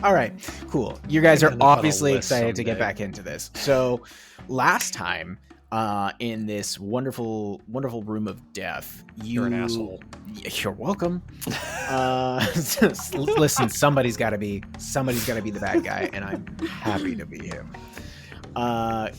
All right, cool. You guys are End up on a obviously list excited to get someday. back into this. So, last time, in this wonderful, wonderful room of death, You're an asshole. You're welcome. Listen, somebody's got to be the bad guy, and I'm happy to be him.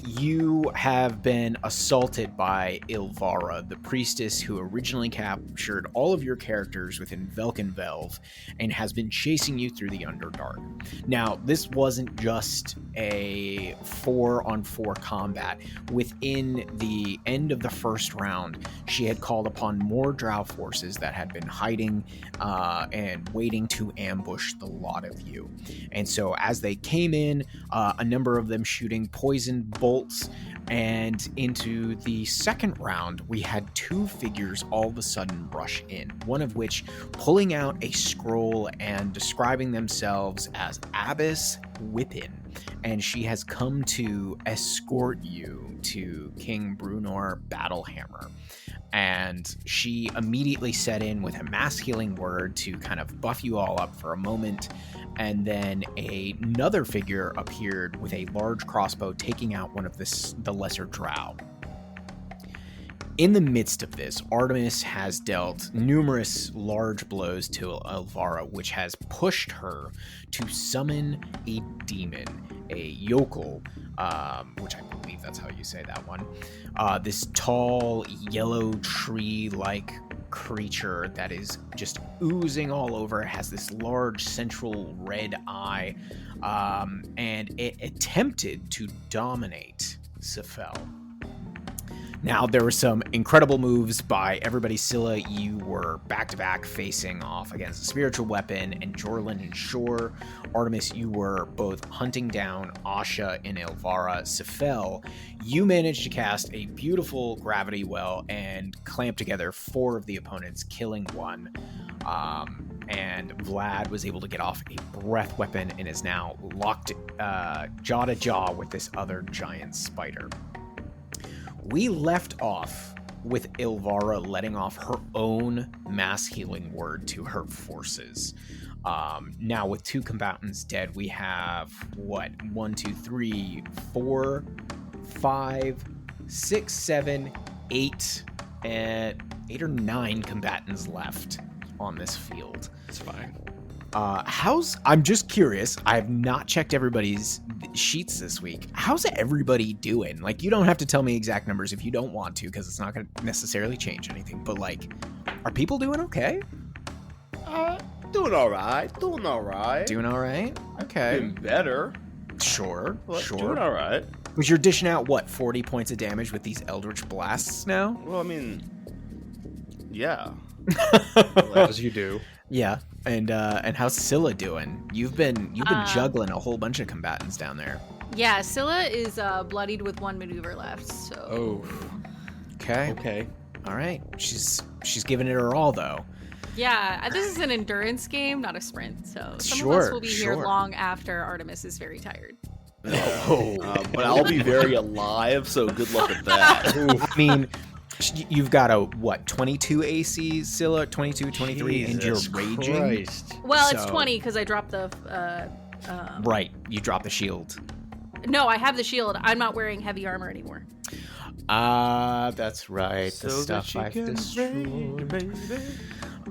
You have been assaulted by Ilvara, the priestess who originally captured all of your characters within Velkenvelve and has been chasing you through the Underdark. Now, this wasn't just a 4-on-4 combat. Within the end of the first round, she had called upon more drow forces that had been hiding and waiting to ambush the lot of you. And so as they came in, a number of them shooting poisoned bolts, and into the second round, we had two figures all of a sudden rush in, one of which pulling out a scroll and describing themselves as Abbess Whippin, and she has come to escort you to King Brunor Battlehammer. And she immediately set in with a mass healing word to kind of buff you all up for a moment. And then another figure appeared with a large crossbow, taking out one of the lesser drow. In the midst of this, Artomis has dealt numerous large blows to Ilvara, which has pushed her to summon a demon, a yokel, which I believe that's how you say that one. This tall, yellow tree-like creature that is just oozing all over. It has this large central red eye, and it attempted to dominate Sephel. Now, there were some incredible moves by everybody. Scylla, you were back-to-back facing off against a spiritual weapon, and Jorlin and Shore. Artomis, you were both hunting down Asha and Ilvara. Sephel, you managed to cast a beautiful gravity well and clamp together 4 of the opponents, killing one. And Vlad was able to get off a breath weapon and is now locked jaw to jaw with this other giant spider. We left off with Ilvara letting off her own mass healing word to her forces. Now, with 2 combatants dead, we have, 1, 2, 3, 4, 5, 6, 7, 8, and 8 or 9 combatants left on this field. It's fine. I'm just curious. I have not checked everybody's sheets this week. How's everybody doing? Like, you don't have to tell me exact numbers if you don't want to, because it's not going to necessarily change anything. But, like, are people doing okay? Doing all right. Doing all right? Okay. Been better. Sure. Doing all right. Was you're dishing out, 40 points of damage with these Eldritch Blasts now? Well, I mean, yeah. As you do. Yeah. And how's Scylla doing? You've been juggling a whole bunch of combatants down there. Yeah, Scylla is bloodied with 1 maneuver left. So. Oh. Okay. All right. She's giving it her all, though. Yeah, this is an endurance game, not a sprint. So some of us will be here long after Artemis is very tired. But I'll be very alive, so good luck with that. I mean, you've got a 22 AC, Scylla, 22, 23, and you're raging. Christ. Well, it's 20 because I dropped the. Right, you dropped the shield. No, I have the shield. I'm not wearing heavy armor anymore. That's right. So the stuff I've destroyed. baby.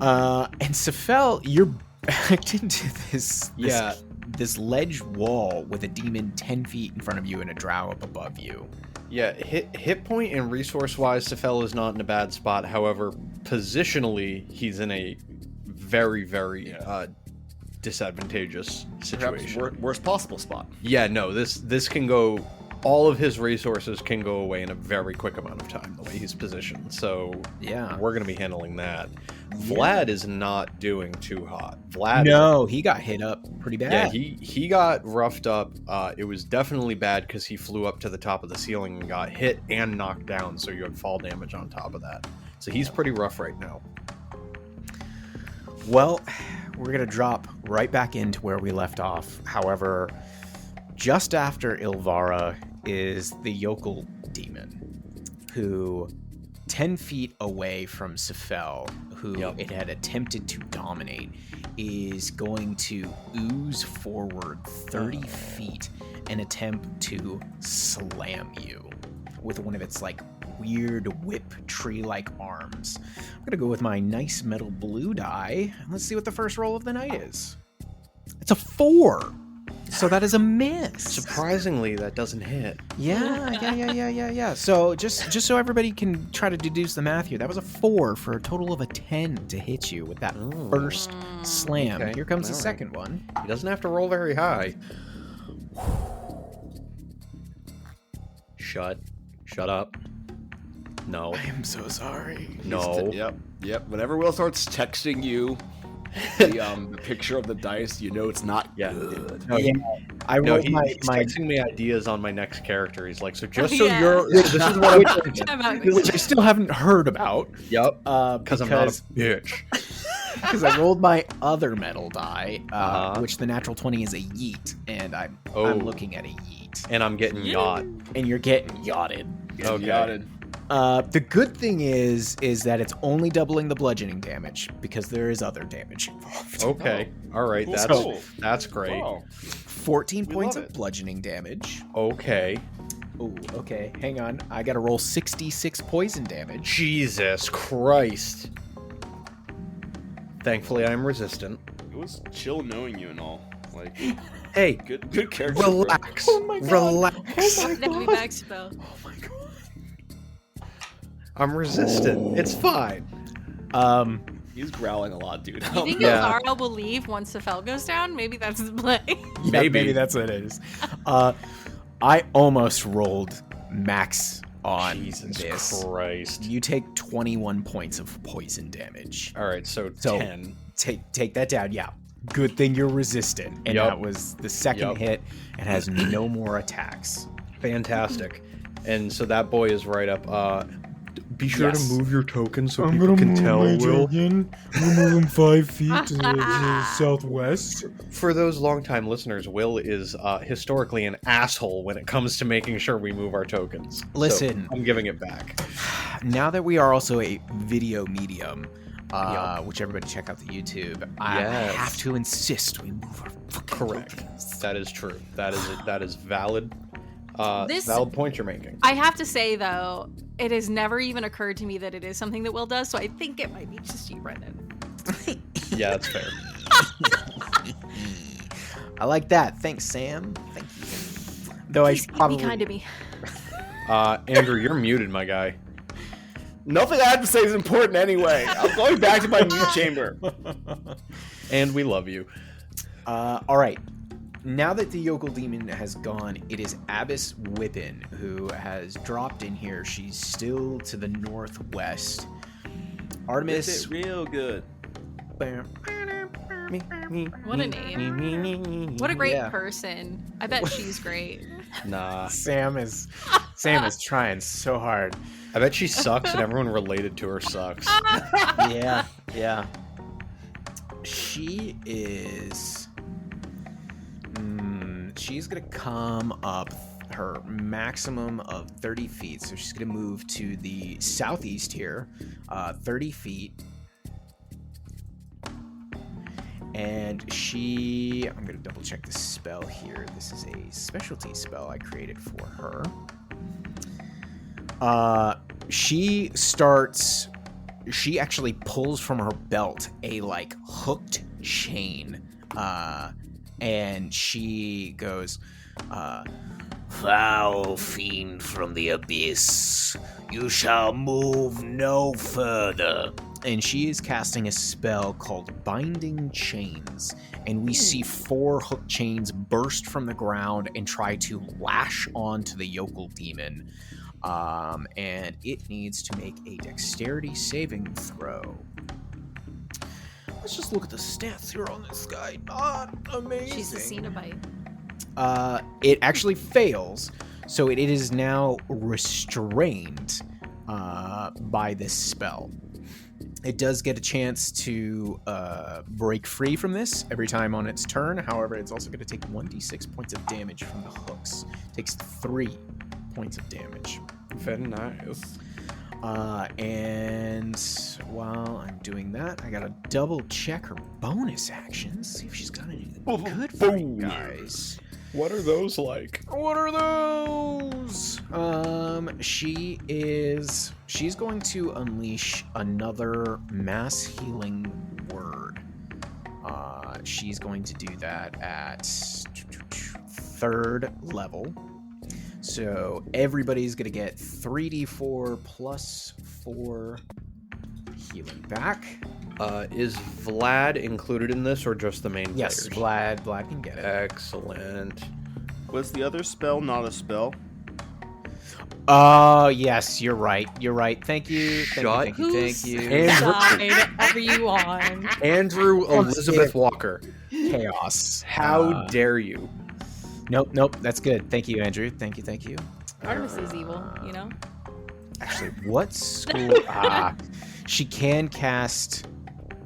And Sephel, you're backed into this ledge wall with a demon 10 feet in front of you and a drow up above you. Yeah, hit point and resource-wise, Sephel is not in a bad spot. However, positionally, he's in a very, very disadvantageous situation. Perhaps worst possible spot. Yeah, no, this can go... All of his resources can go away in a very quick amount of time, the way he's positioned. So, yeah, we're going to be handling that. Vlad is not doing too hot. He got hit up pretty bad. Yeah, he got roughed up. It was definitely bad because he flew up to the top of the ceiling and got hit and knocked down, so you had fall damage on top of that. So he's pretty rough right now. Well, we're going to drop right back into where we left off. However, just after Ilvara is the yokel demon, who 10 feet away from Sephel, who Yep. it had attempted to dominate, is going to ooze forward 30 feet and attempt to slam you with one of its like weird whip tree-like arms. I'm gonna go with my nice metal blue die. Let's see what the first roll of the night is. It's a 4. So that is a miss. Surprisingly, that doesn't hit. Yeah. So just so everybody can try to deduce the math here, that was a 4 for a total of a 10 to hit you with that first slam. Okay, Here comes the all right. second one. He doesn't have to roll very high. Shut up. No. I am so sorry. No. Yep. Whenever Will starts texting you the picture of the dice, you know it's not good. No, I No, rolled he's my texting me ideas on my next character. He's like, so just Oh, so yeah. this is what I'm thinking. which I still haven't heard about. Yep. Because I'm not a bitch. Because I rolled my other metal die, Uh-huh. which the natural 20 is a yeet, and I'm looking at a yeet. And I'm getting yacht. And you're getting yachted. Okay. Yachted. The good thing is that it's only doubling the bludgeoning damage because there is other damage involved. Okay. All right. Cool. That's great. Oh. 14 We points love of it. bludgeoning damage. Okay. Oh, okay. Hang on. I gotta roll 66 poison damage. Jesus Christ. Thankfully, I'm resistant. It was chill knowing you and all. Like, Hey, good character. relax. Oh my God. Relax. That'd be back spell. Oh my god. I'm resistant. It's fine. He's growling a lot, dude. You think Yeah. Ilvara will leave once Sephel goes down? Maybe that's the play. Maybe. Maybe that's what it is. I almost rolled max on Jesus this. Christ. You take 21 points of poison damage. All right, so So- 10. Take that down. Yeah. Good thing you're resistant. And Yup. that was the second Yup. hit and has no more attacks. Fantastic. And so that boy is right up. Be sure Yes. to move your token so people can tell, Will. I'm gonna move him 5 feet to the southwest. For those longtime listeners, Will is historically an asshole when it comes to making sure we move our tokens. So Listen. I'm giving it back. Now that we are also a video medium, Yup. which everybody check out the YouTube, I Yes. have to insist we move our fucking Correct. tokens. That is true. That is valid. This- Valid point you're making. I have to say though, it has never even occurred to me that it is something that Will does, so I think it might be just you, Brendan. Yeah, that's fair. I like that. Thanks, Sam. Thank you. Though Please I probably be kind to me. Andrew, you're muted, my guy. Nothing I have to say is important anyway. I'm going back to my mute chamber. And we love you. all right. Now that the yokel demon has gone, it is Abyss Whippin who has dropped in here. She's still to the northwest. Artemis. Is it real good? What a name. What a great Yeah. person. I bet she's great. Nah. Sam is trying so hard. I bet she sucks and everyone related to her sucks. Yeah. She is. She's gonna come up her maximum of 30 feet, so she's gonna move to the southeast here, 30 feet. And I'm gonna double check the spell here. This is a specialty spell I created for her. She actually pulls from her belt a like hooked chain, and she goes, "Foul fiend from the abyss, you shall move no further." And she is casting a spell called Binding Chains, and we see 4 hook chains burst from the ground and try to lash onto the yokel demon. And it needs to make a dexterity saving throw. Let's just look at the stats here on this guy. Not amazing. She's a Cenobite. It actually fails, so it is now restrained by this spell. It does get a chance to break free from this every time on its turn. However, it's also going to take 1d6 points of damage from the hooks. Takes 3 points of damage. Very nice. And while I'm doing that, I gotta double check her bonus actions, see if she's got anything good for you guys. What are those like? What are those? She's going to unleash another mass healing word. She's going to do that at 3rd level. So everybody's going to get 3d4 plus 4 healing back. Is Vlad included in this or just the main Yes, players? Vlad can get it. Excellent. Was the other spell not a spell? Yes, you're right. Thank you. Thank you. Whose side are you on? Andrew Elizabeth Walker. Chaos. How dare you? Nope. That's good. Thank you, Andrew. Thank you. Artemis is evil, you know? Actually, what school? She can cast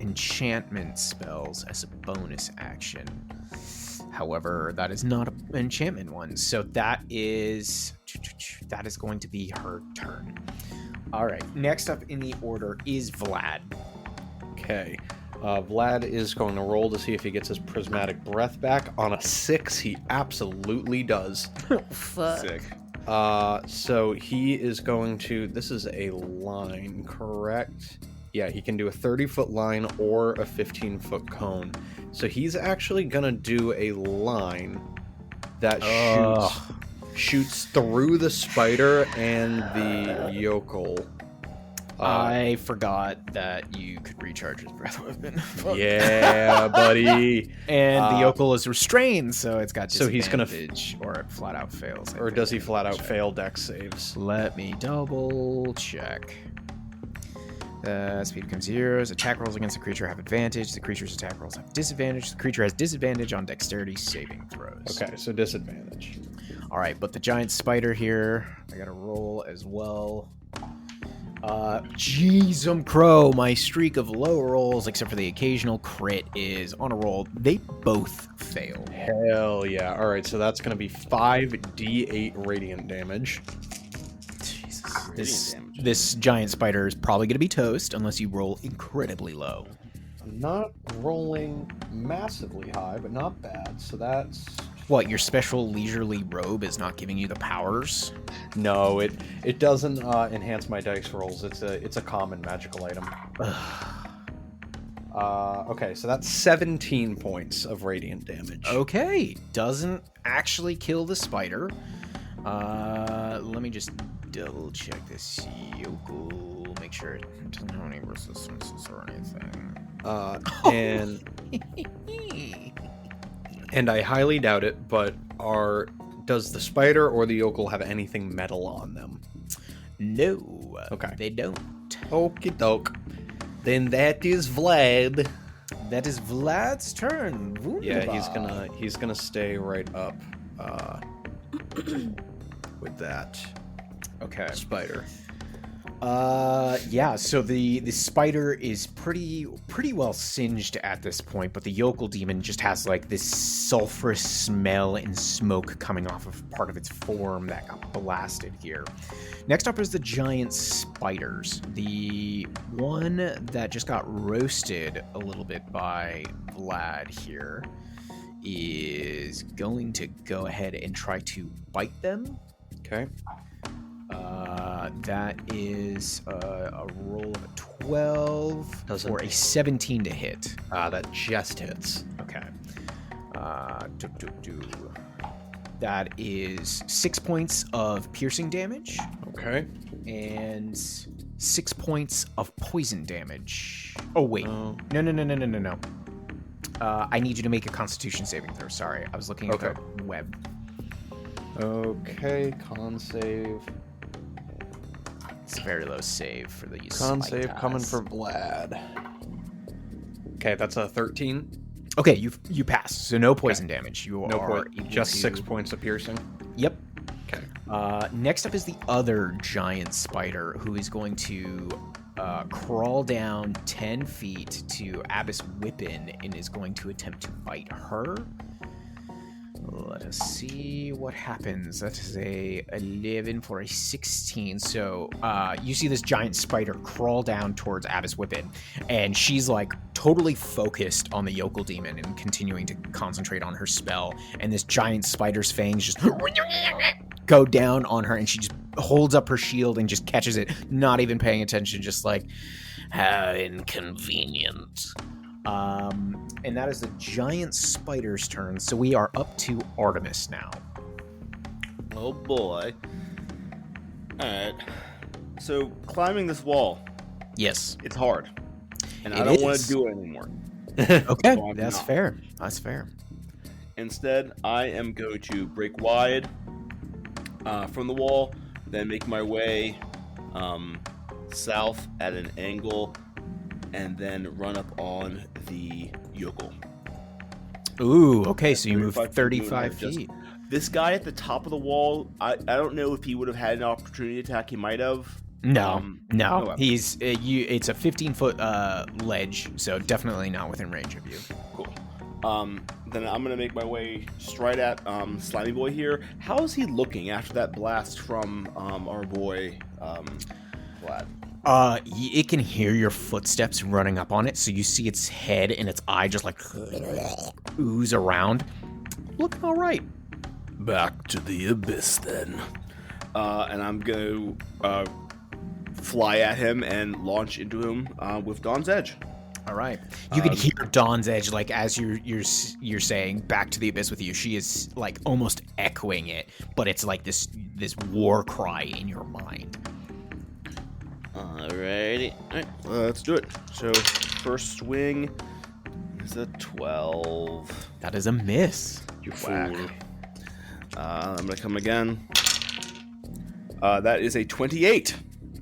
enchantment spells as a bonus action. However, that is not an enchantment one. So that is going to be her turn. All right. Next up in the order is Vlad. Okay. Vlad is going to roll to see if he gets his prismatic breath back. On a 6, he absolutely does. Fuck. Sick. So he is going to... This is a line, correct? Yeah, he can do a 30-foot line or a 15-foot cone. So he's actually going to do a line that shoots through the spider and the yokel. I forgot that you could recharge his breath weapon. Yeah, buddy. And the yokel is restrained, so it's got so disadvantage, or it flat out fails. Or does he flat out fail dex saves? Let me double check. Speed becomes 0. Attack rolls against the creature have advantage. The creature's attack rolls have disadvantage. The creature has disadvantage on dexterity saving throws. Okay, so disadvantage. All right, but the giant spider here, I got to roll as well. Jeez, crow. My streak of low rolls, except for the occasional crit, is on a roll. They both fail. Hell yeah. All right, so that's going to be 5d8 radiant damage. Jesus. This giant spider is probably going to be toast unless you roll incredibly low. I'm not rolling massively high, but not bad. So that's... What, your special leisurely robe is not giving you the powers? No, it doesn't enhance my dice rolls. It's a common magical item. Okay, so that's 17 points of radiant damage. Okay, doesn't actually kill the spider. Let me just double check this yokel, make sure it doesn't have any resistances or anything. And I highly doubt it, but does the spider or the yokel have anything metal on them? No. Okay. They don't. Okie doke. Then that is Vlad. That is Vlad's turn. Wunderbar. Yeah, he's gonna stay right up with that. Okay. Spider. Yeah, so the spider is pretty well singed at this point, but the yokel demon just has like this sulfurous smell and smoke coming off of part of its form that got blasted here. Next up is the giant spiders. The one that just got roasted a little bit by Vlad here is going to go ahead and try to bite them. Okay. That is a roll of a 12 or a 17 to hit. That just hits. Okay. That is 6 points of piercing damage. Okay. And 6 points of poison damage. Oh, wait. No. I need you to make a Constitution saving throw. Sorry, I was looking at the web. Okay, con save. It's a very low save for the con save coming for Vlad. Okay, that's a 13. Okay, you pass, so no poison damage. You no are just 6 points of piercing. Yep. Okay. Next up is the other giant spider, who is going to crawl down 10 feet to Abyss Whippin and is going to attempt to bite her. Let us see what happens. That is a 11 for a 16. So you see this giant spider crawl down towards Abbess Whippet, and she's like totally focused on the yokel demon and continuing to concentrate on her spell. And this giant spider's fangs just go down on her, and she just holds up her shield and just catches it, not even paying attention, just like, how inconvenient. And that is the giant spider's turn. So we are up to Artomis now. Oh boy. Alright. So climbing this wall. Yes. It's hard. And I It don't want is. to do it anymore. Okay, So I'm that's not. fair. That's fair. Instead, I am going to break wide from the wall, then make my way south at an angle, and then run up on the yokel. Ooh, okay, so you move 35 35 just- feet. This guy at the top of the wall, I don't know if he would have had an opportunity attack. He might have. No, okay. he's it's a 15-foot ledge, so definitely not within range of you. Cool. Then I'm gonna make my way straight at Slimy Boy here. How is he looking after that blast from our boy Vlad? It can hear your footsteps running up on it, so you see its head and its eye just like ooze around. Looking all right. Back to the abyss then. And I'm gonna fly at him and launch into him with Dawn's Edge. All right. You can hear Dawn's Edge, like as you're saying back to the abyss with you. She is like almost echoing it, but it's like this war cry in your mind. Alrighty. Alright, let's do it. So first swing is a 12. That is a miss. You fool. I'm gonna come again. That is a 28.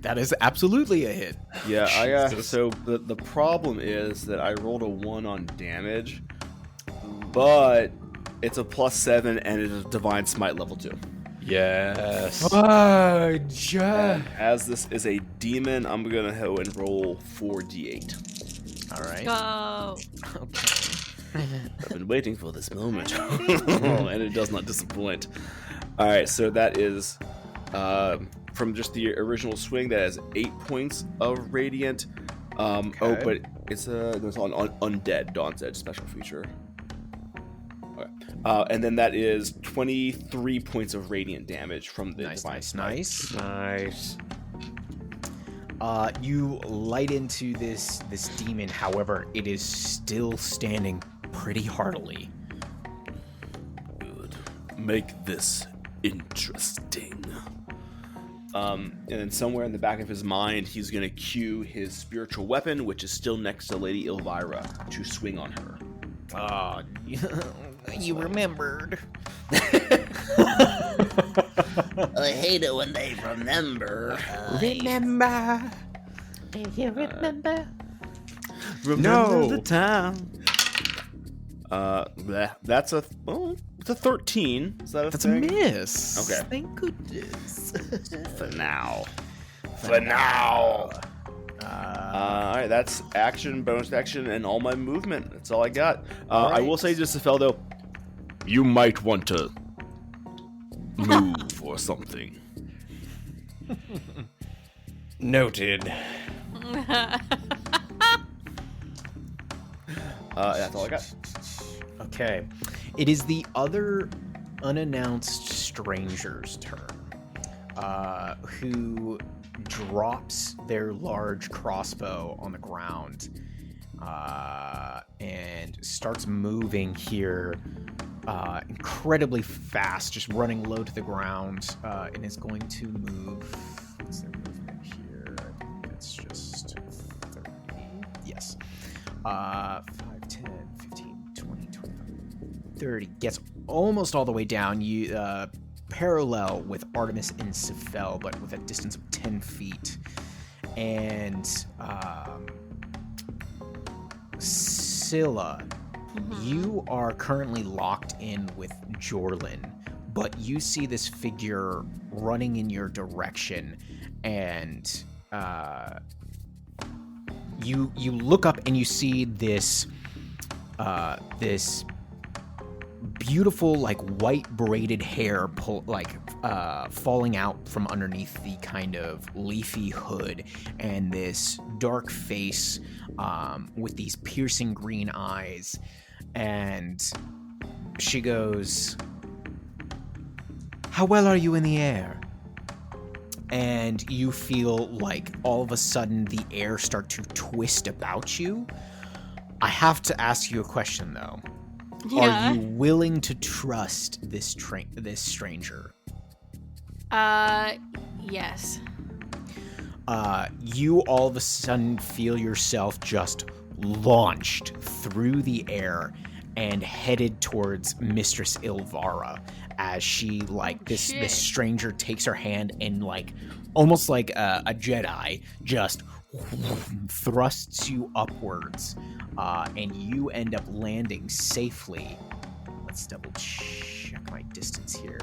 That is absolutely a hit. Yeah, I Jesus. so the problem is that I rolled a 1 on damage, but it's a +7 and it's a divine smite level 2. Yes. And as this is a demon, I'm gonna go and roll 4d8. All right. Go. I've been waiting for this moment, and it does not disappoint. All right, so that is from just the original swing. That has 8 points of radiant. Oh, but it's on undead Dawn's Edge special feature. Okay. And then that is 23 points of radiant damage from the divine smite. Nice. You light into this demon. However, it is still standing pretty heartily. Good. Make this interesting. And then somewhere in the back of his mind, he's going to cue his spiritual weapon, which is still next to Lady Ilvara, to swing on her. Ah, you remembered. I hate it when they remember. Remember? Do you remember? Remember the time. That's it's a 13. Is that a That's thing? a miss. Okay. Thank goodness. For now. All right, that's action, bonus action, and all my movement. That's all I got. I will say to Sephel, though, you might want to move or something. Noted. That's all I got. Okay. It is the other unannounced stranger's turn, who drops their large crossbow on the ground and starts moving here incredibly fast, just running low to the ground, and is going to move. What's their movement here? I think it's just 30. Yes. 5, 10, 15, 20, 25, 30. Gets almost all the way down. You parallel with Artomis and Sephel, but with a distance of 10 feet. And Scylla, you are currently locked in with Jorlin, but you see this figure running in your direction, and you look up and you see this beautiful, like, white braided hair falling out from underneath the kind of leafy hood, and this dark face with these piercing green eyes. And she goes, "How well are you in the air?" And you feel like all of a sudden the air start to twist about you. I have to ask you a question, though. Yeah. Are you willing to trust this stranger? Yes. You all of a sudden feel yourself just launched through the air and headed towards Mistress Ilvara as she, like, this stranger takes her hand and, like, almost like a Jedi, just thrusts you upwards, and you end up landing safely. Let's double check my distance here.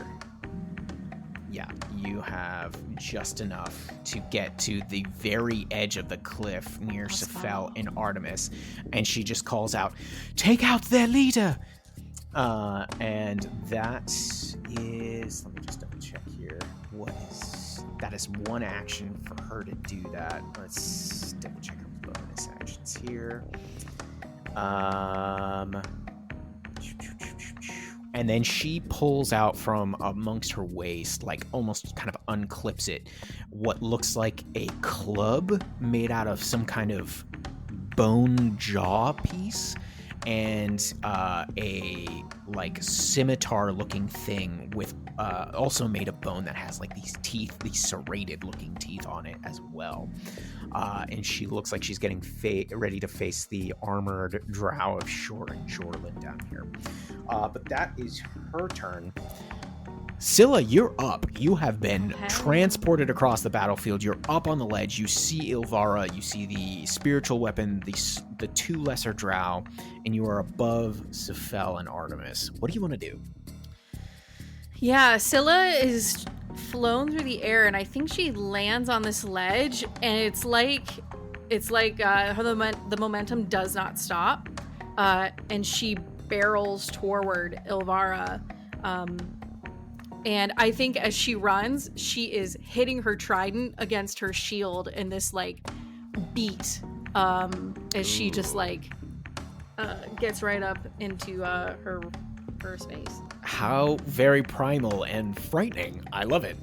Yeah, you have just enough to get to the very edge of the cliff near Sephel and Artomis, and she just calls out, "Take out their leader!" And that is, let me just double check here. That is one action for her to do that. Let's double check her bonus actions here. And then she pulls out from amongst her waist, like almost kind of unclips it, what looks like a club made out of some kind of bone jaw piece, and a like scimitar looking thing with also made of bone that has like these teeth, these serrated looking teeth on it as well. And she looks like she's getting ready to face the armored drow of Shoreland down here. But that is her turn. Scylla, you're up. You have been transported across the battlefield. You're up on the ledge. You see Ilvara. You see the spiritual weapon, the two lesser drow, and you are above Sephel and Artomis. What do you want to do? Yeah, Scylla is flown through the air, and I think she lands on this ledge, and it's like the momentum does not stop, and she barrels toward Ilvara. And I think as she runs, she is hitting her trident against her shield in this like beat, as she just like gets right up into her space. How very primal and frightening. I love it.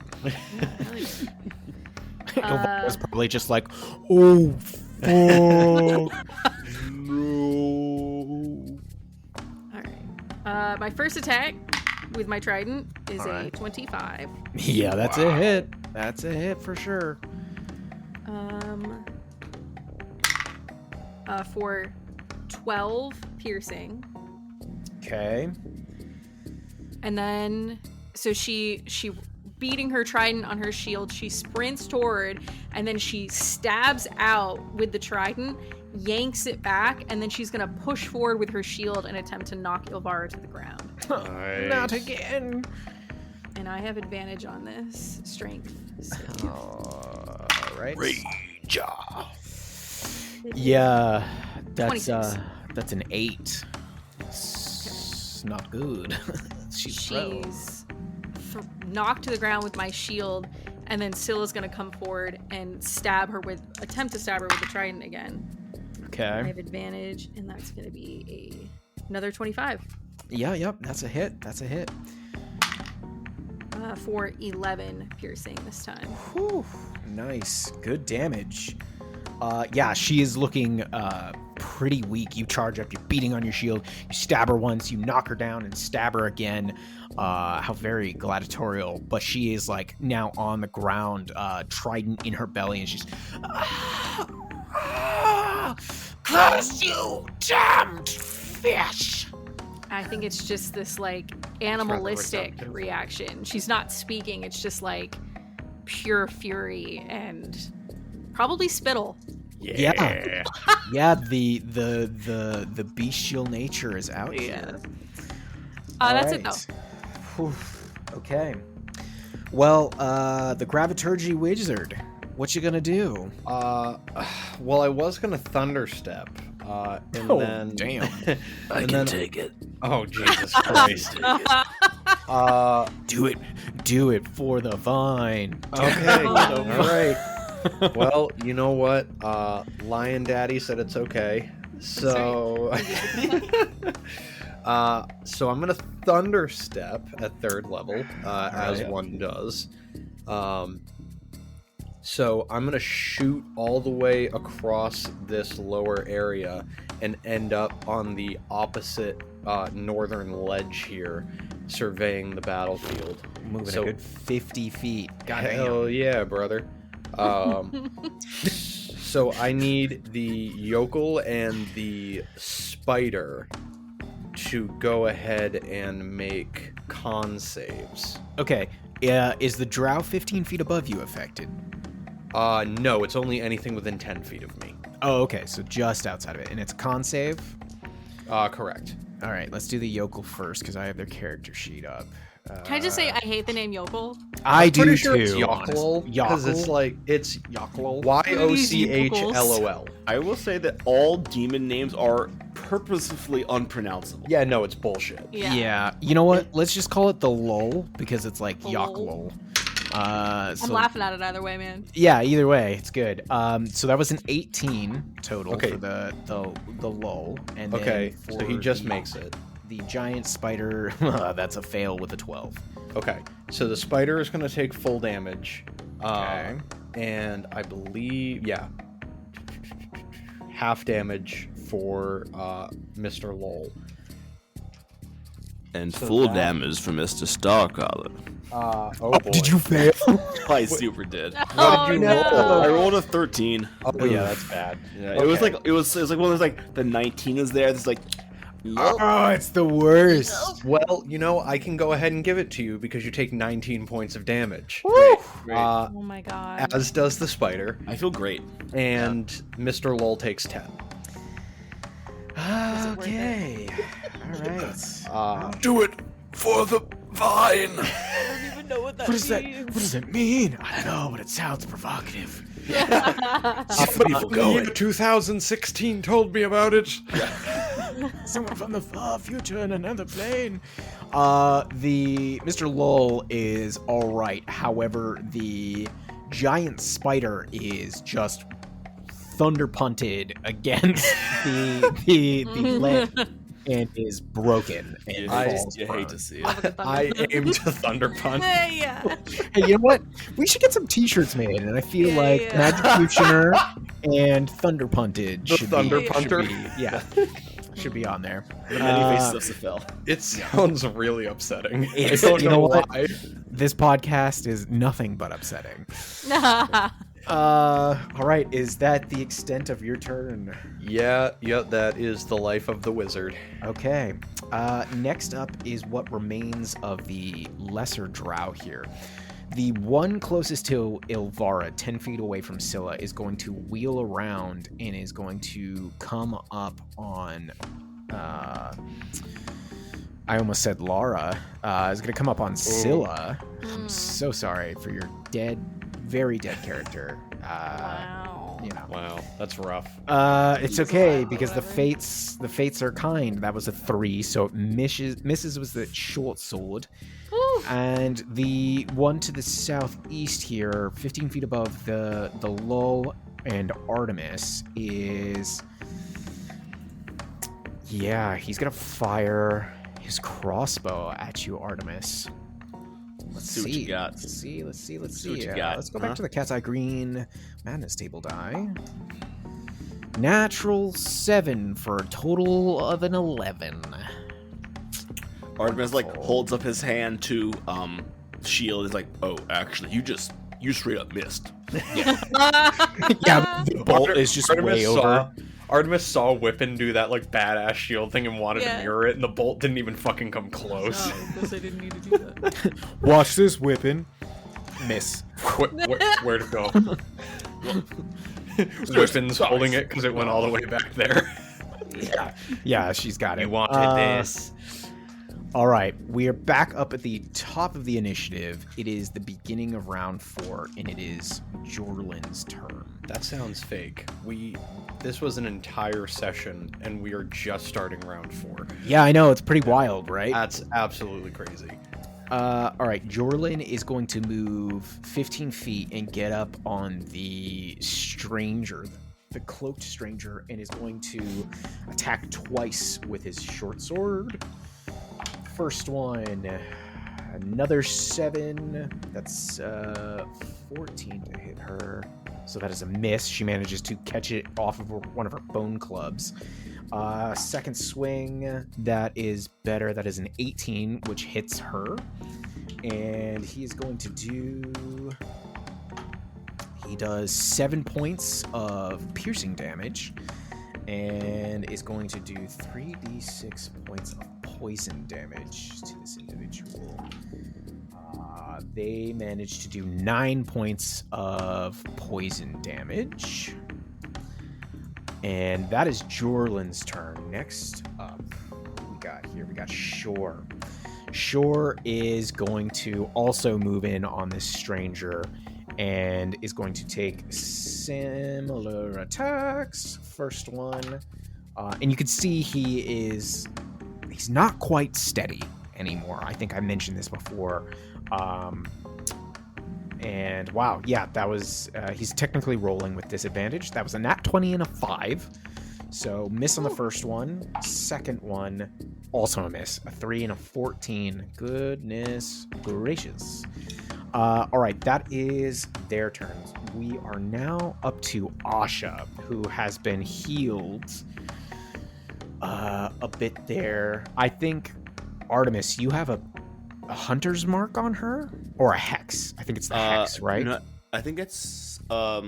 Ilvara's probably just like, "Oh, fuck." No. All right. My first attack with my trident is a 25. Yeah, that's a hit. That's a hit for sure. For 12 piercing. Okay. And then, so she beating her trident on her shield, she sprints toward, and then she stabs out with the trident, yanks it back, and then she's gonna push forward with her shield and attempt to knock Ilvara to the ground. Nice. Not again. And I have advantage on this strength. So. All right. Rage. Yeah, that's 26. That's an 8. It's not good. She's knocked to the ground with my shield, and then Scylla's gonna come forward and attempt to stab her with the trident again. Okay. I have advantage, and that's gonna be another 25. Yeah, yep, that's a hit. That's a hit. For 11 piercing this time. Whew, nice. Good damage. Yeah, she is looking pretty weak. You charge up, you're beating on your shield, you stab her once, you knock her down and stab her again. How very gladiatorial. But she is like now on the ground, trident in her belly, and she's curse you, damned fish. I think it's just this like animalistic reaction. She's not speaking, it's just like pure fury and probably spittle. Yeah. Yeah, the bestial nature is out here. That's it though. Whew. Okay. Well, the Graviturgy Wizard, what you gonna do? Well, I was gonna Thunderstep, And Oh, then damn. I And can then- take it. Oh Jesus Christ! Do it for the vine. Okay, Oh, all no. right. Well, you know what? Lion Daddy said it's okay. So, so I'm gonna Thunder Step at 3rd level, as Alright. one does. So I'm gonna shoot all the way across this lower area and end up on the opposite northern ledge here, surveying the battlefield. Moving So- a good 50 feet. God damn. Hell yeah, brother. So I need the yokel and the spider to go ahead and make con saves. Okay. Is the drow 15 feet above you affected? No, it's only anything within 10 feet of me. Oh, okay. So just outside of it. And it's a con save? Correct. All right. Let's do the yokel first because I have their character sheet up. Can I just say I hate the name yokel? I do Pretty sure too. it's Yoklol, because it's like it's Yoklol. Yochlol. I will say that all demon names are purposefully unpronounceable. Yeah, no, it's bullshit. Yeah. You know what? Let's just call it the lol because it's like The lol. Yoklol. I'm laughing at it either way, man. Yeah, either way, it's good. So that was an 18 total Okay. for the lol. And then Okay, so he for just the- makes it. the giant spider. That's a fail with a 12. Okay, so the spider is going to take full damage. Okay. And I believe, yeah, half damage for Mr. Lowell. And So full that- damage for Mr. Starcollar. Oh boy. Did you fail? I super did. What did you no. roll? I rolled a 13. Oh yeah, that's bad. Yeah, it was Okay. like it was like one of those like the 19 is there. It's like Oh, it's the worst. Well, you know, I can go ahead and give it to you because you take 19 points of damage. great. Uh, Oh my god. as does the spider, I feel great. and Mr. Lowell takes 10. worth Okay. All right. Do it for the vine. I don't even know what that What does that? What does it mean? I don't know, but it sounds provocative. Somebody will go. 2016 told me about it. Someone from the far future in another plane. The Mr. Lull is all right. However, the giant spider is just thunder punted against the leg and is broken and You falls hate prone. to see it. I aim to thunder punch. Yeah. Hey, you know what? We should get some T-shirts made, and I feel Yeah, like yeah. Magikutioner and Thunder Punted The should Thunder be, Punter? should be on there. The many faces of Sephel. It sounds really upsetting. It's- I don't you know know what? why. This podcast is nothing but upsetting. All right, is that the extent of your turn? Yeah, that is the life of the wizard. Okay. Next up is what remains of the lesser drow here. The one closest to Ilvara, 10 feet away from Scylla, is going to wheel around and is going to come up on... I almost said Lara. Is going to come up on Scylla. I'm so sorry for your very dead character. Wow. You know. Wow, that's rough. It's okay because the fates are kind. That was a 3, so it misses was the short sword. Woo. And the one to the southeast here, 15 feet above the lull and Artemis is... Yeah, he's gonna fire his crossbow at you, Artemis. Let's See what you got. Let's see. See what See you got, Let's go back huh? to the cat's eye green madness table die. Natural 7 for a total of an 11. Artemis like holds up his hand to shield. Is like, oh, actually, you straight up missed. Yeah, the bolt is just way over. Artemis saw Whippin do that like badass shield thing and wanted Yeah. to mirror it, and the bolt didn't even fucking come close. Oh, because I didn't need to do that. Watch this whipping. Miss. Where'd it go? Whippin's holding it because it went all the way back there. Yeah, she's got it. You wanted this. All right, we are back up at the top of the initiative. It is the beginning of round 4, and it is Jorlin's turn. That sounds fake. This was an entire session, and we are just starting round 4. Yeah, I know, it's pretty wild, right? That's absolutely crazy. All right, Jorlin is going to move 15 feet and get up on the stranger, the cloaked stranger, and is going to attack twice with his short sword. First one, another 7. That's 14 to hit her. So that is a miss. She manages to catch it off of one of her bone clubs. Second swing, that is better. That is an 18, which hits her. And he is going to do... He does 7 points of piercing damage. And is going to do 3d6 points of poison damage to this individual. They managed to do 9 points of poison damage. And that is Jorlin's turn. Next up, we got Shore. Shore is going to also move in on this stranger and is going to take similar attacks. First one, and you can see he's not quite steady anymore. I think I mentioned this before. And wow, yeah, that was he's technically rolling with disadvantage. That was a nat 20 and a 5. So miss on the first one. Second one, also a miss. A 3 and a 14. Goodness gracious. All right, that is their turns. We are now up to Asha, who has been healed a bit there. I think, Artomis, you have a hunter's mark on her? Or a hex? I think it's the hex, right? No, I think it's... or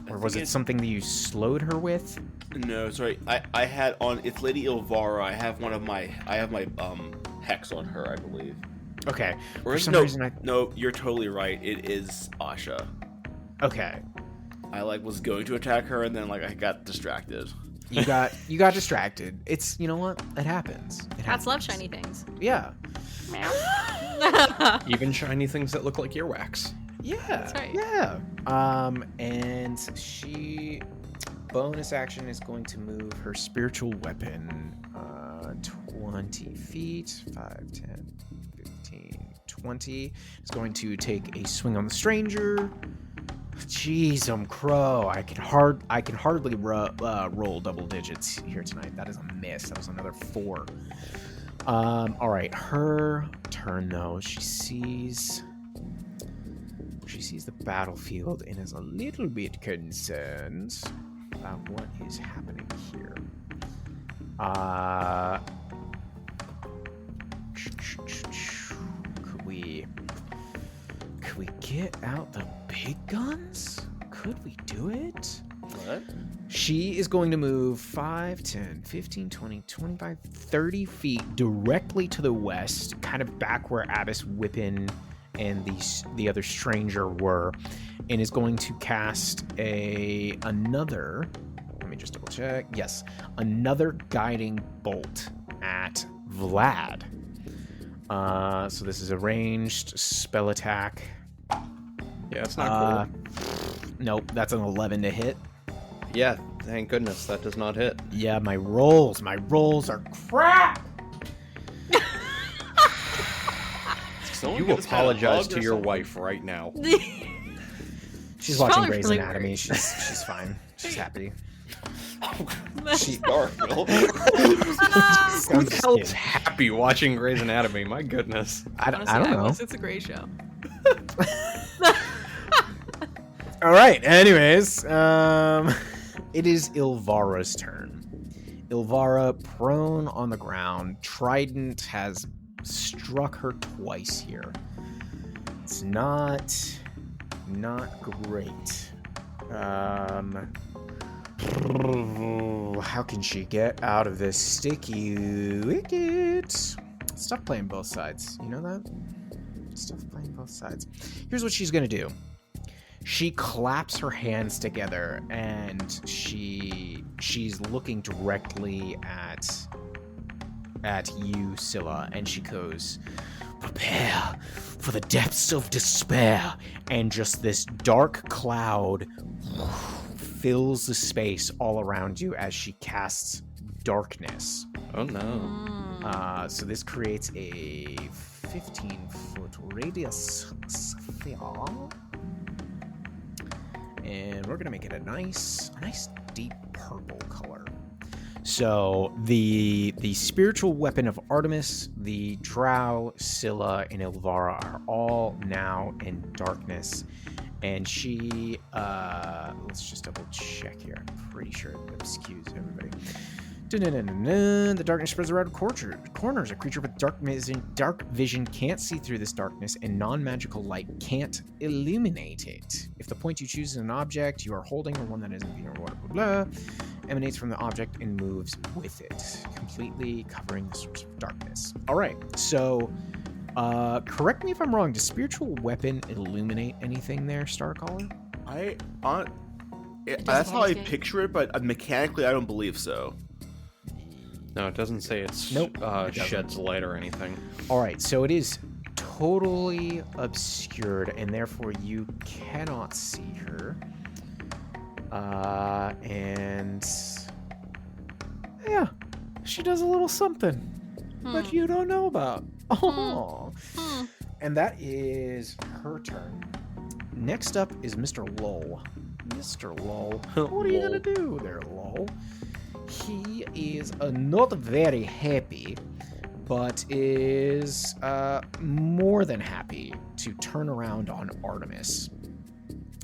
was it something that you slowed her with? No, sorry. I had on... It's Lady Ilvara. I have my hex on her, I believe. Okay. For some reason, No, you're totally right. It is Asha. Okay. I was going to attack her, and then I got distracted. You got distracted. It's, you know what? It happens. Cats love shiny things. Yeah. Even shiny things that look like earwax. Yeah. That's right. Yeah. And she, bonus action, is going to move her spiritual weapon 20 feet. 5, 10, 15, 20. Is going to take a swing on the stranger. Jeez, crow. I can hardly roll double digits here tonight. That is a miss. That was another 4. All right, her turn though. She sees the battlefield and is a little bit concerned about what is happening here. Could we get out the big guns? Could we do it? What? She is going to move 5, 10, 15, 20, 25, 30 feet directly to the west, kind of back where Abbess Whippin and the other stranger were, and is going to cast another, let me just double check. Yes, another guiding bolt at Vlad. So this is a ranged spell attack. Yeah, it's not cool. Nope, that's an 11 to hit. Yeah, thank goodness that does not hit. Yeah, my rolls are crap. You apologize to your wife right now. She's watching probably Grey's really Anatomy. worried. She's fine. She's happy. She's dark, Bill. Who the hell is happy watching Grey's Anatomy? My goodness. I don't know. It's a great show. All right. Anyways, it is Ilvara's turn. Ilvara, prone on the ground. Trident has struck her twice here. It's not great. How can she get out of this sticky wicket? Stop playing both sides. You know that? Stop playing both sides. Here's what she's gonna do. She claps her hands together and she's looking directly at at you, Scylla, and she goes, "Prepare for the depths of despair." And just this dark cloud fills the space all around you as she casts darkness. Oh no. So this creates a 15-foot radius sphere. And we're gonna make it a nice deep purple color. So the spiritual weapon of Artomis, the drow, Scylla, and Ilvara are all now in darkness. And she, let's just double check here. I'm pretty sure it obscures everybody. The darkness spreads around corners. A creature with dark vision can't see through this darkness, and non-magical light can't illuminate it. If the point you choose is an object you are holding or one that isn't being or blah, blah, blah, emanates from the object and moves with it, completely covering the source of darkness. All right, so correct me if I'm wrong. Does spiritual weapon illuminate anything there, Starcaller? That's how I picture it, but mechanically, I don't believe so. No, it doesn't say it's sheds light or anything. All right, so it is totally obscured, and therefore you cannot see her. And yeah, she does a little something that you don't know about. Oh, and that is her turn. Next up is Mr. Lull. Mr. Lull, what are you gonna do there, Lull? He is not very happy, but is more than happy to turn around on Artomis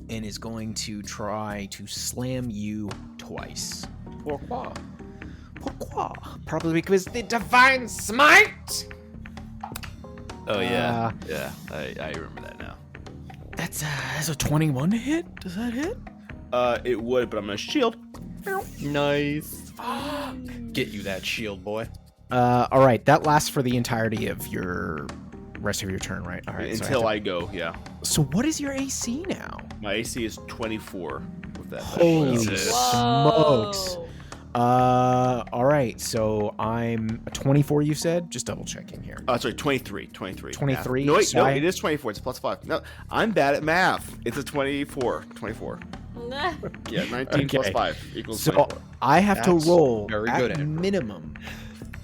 and is going to try to slam you twice. Pourquoi? Pourquoi? Probably because the divine smite. Oh yeah, I remember that now. That's a 21 hit. Does that hit? It would, but I'm gonna shield. Nice. Get you that shield, boy. All right, that lasts for the entirety of your rest of your turn, right? All right. Until I go, yeah. So what is your AC now? My AC is 24 with that. Holy Jesus. smokes. All right, so I'm a 24, you said? Just double checking here. Sorry, 23. 23. 23? No, wait, So no, I- it is 24. It's +5. No, I'm bad at math. It's a 24. 24. Yeah, 19 plus Okay. 5 equals So 24. I have That's to roll very at good, Andrew. minimum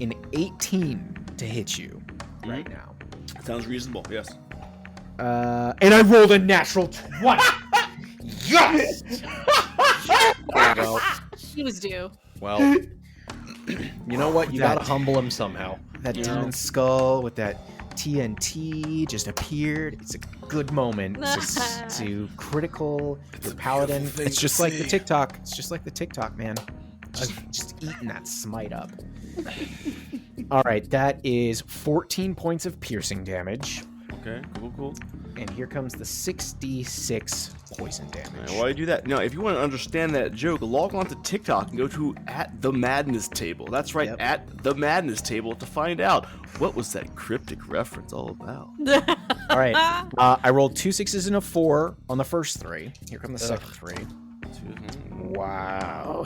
an 18 to hit you right Mhm. now. Sounds reasonable, yes. And I rolled a natural 20. Yes! Well, He was due. well, you know what? You gotta humble him somehow. That Yeah. demon skull with that TNT just appeared. It's a good moment to critical your paladin. It's just like the TikTok. It's just like the TikTok, man. Just eating that smite up. All right, that is 14 points of piercing damage. Okay, cool. And here comes the 6d6 poison damage. Why do you do that? Now, if you want to understand that joke, log on to TikTok and go to @themadness_table. That's right, Yep. @themadness_table to find out what was that cryptic reference all about. All right, I rolled 2 6s and a 4 on the first 3. Here come the second 3. Wow.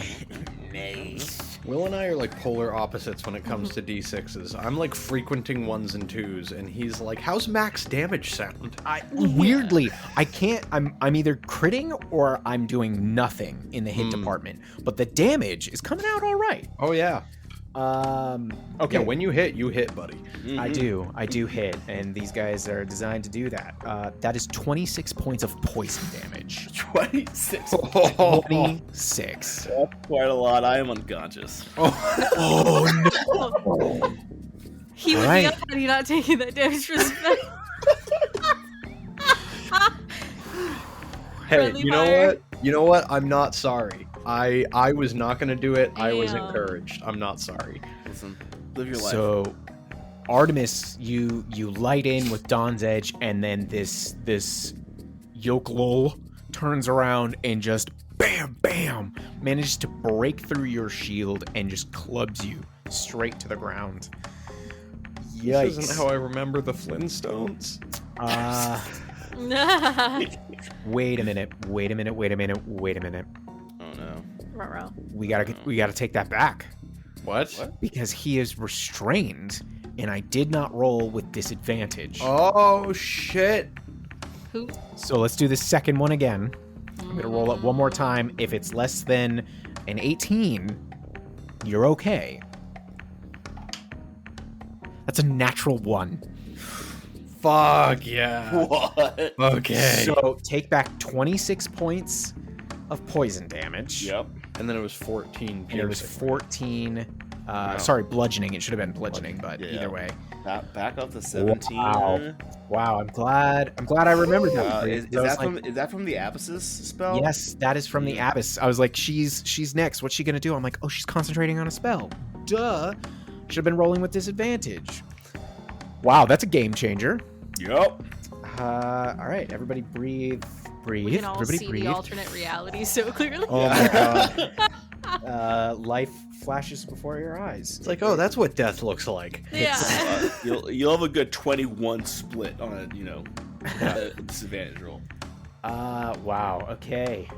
Nice. Will and I are like polar opposites when it comes to D6s. I'm like frequenting 1s and 2s, and he's like, "How's max damage sound?" Weirdly, I can't. I'm either critting or I'm doing nothing in the hit department. But the damage is coming out all right. Oh yeah. Okay. Yeah, when you hit, buddy. I do hit, and these guys are designed to do that. That is 26 points of poison damage. 26. 26. That's quite a lot. I am unconscious. Oh no! He would Alright. be up had he not taking that damage for spell. Hey, Friendly you know fire. what? You know what? I'm not sorry. I was not gonna do it. I was Damn. encouraged. I'm not sorry. Listen, live your life. So, Artemis, you light in with Dawn's Edge, and then this yokelol turns around and just bam, bam, manages to break through your shield and just clubs you straight to the ground. This isn't Yikes! how I remember the Flintstones. Wait a minute. Oh no. We gotta take that back. What? because he is restrained, and I did not roll with disadvantage. Oh, shit. Who? So let's do the second one again. I'm going to roll it one more time. If it's less than an 18, you're okay. That's a natural 1. Fuck yeah. What? Okay. So take back 26 points of poison damage. Yep. And then it was 14 And it was piercing. 14. Wow. Sorry, bludgeoning. It should have been bludgeoning, but Yeah. either way. Back up to 17. Wow, I'm glad I remembered that. Is I was that from the Abyssus spell? Yes, that is from the Abyss. I was like, she's next. What's she gonna do? I'm like, oh, she's concentrating on a spell. Duh. Should have been rolling with disadvantage. Wow, that's a game changer. Yep. All right, everybody breathe. We can all Everybody see breathe. the alternate reality so clearly. Oh my god. Life flashes before your eyes. It's like, oh, that's what death looks like. Yeah. You'll have a good 21 split on a disadvantage roll. Wow. Okay.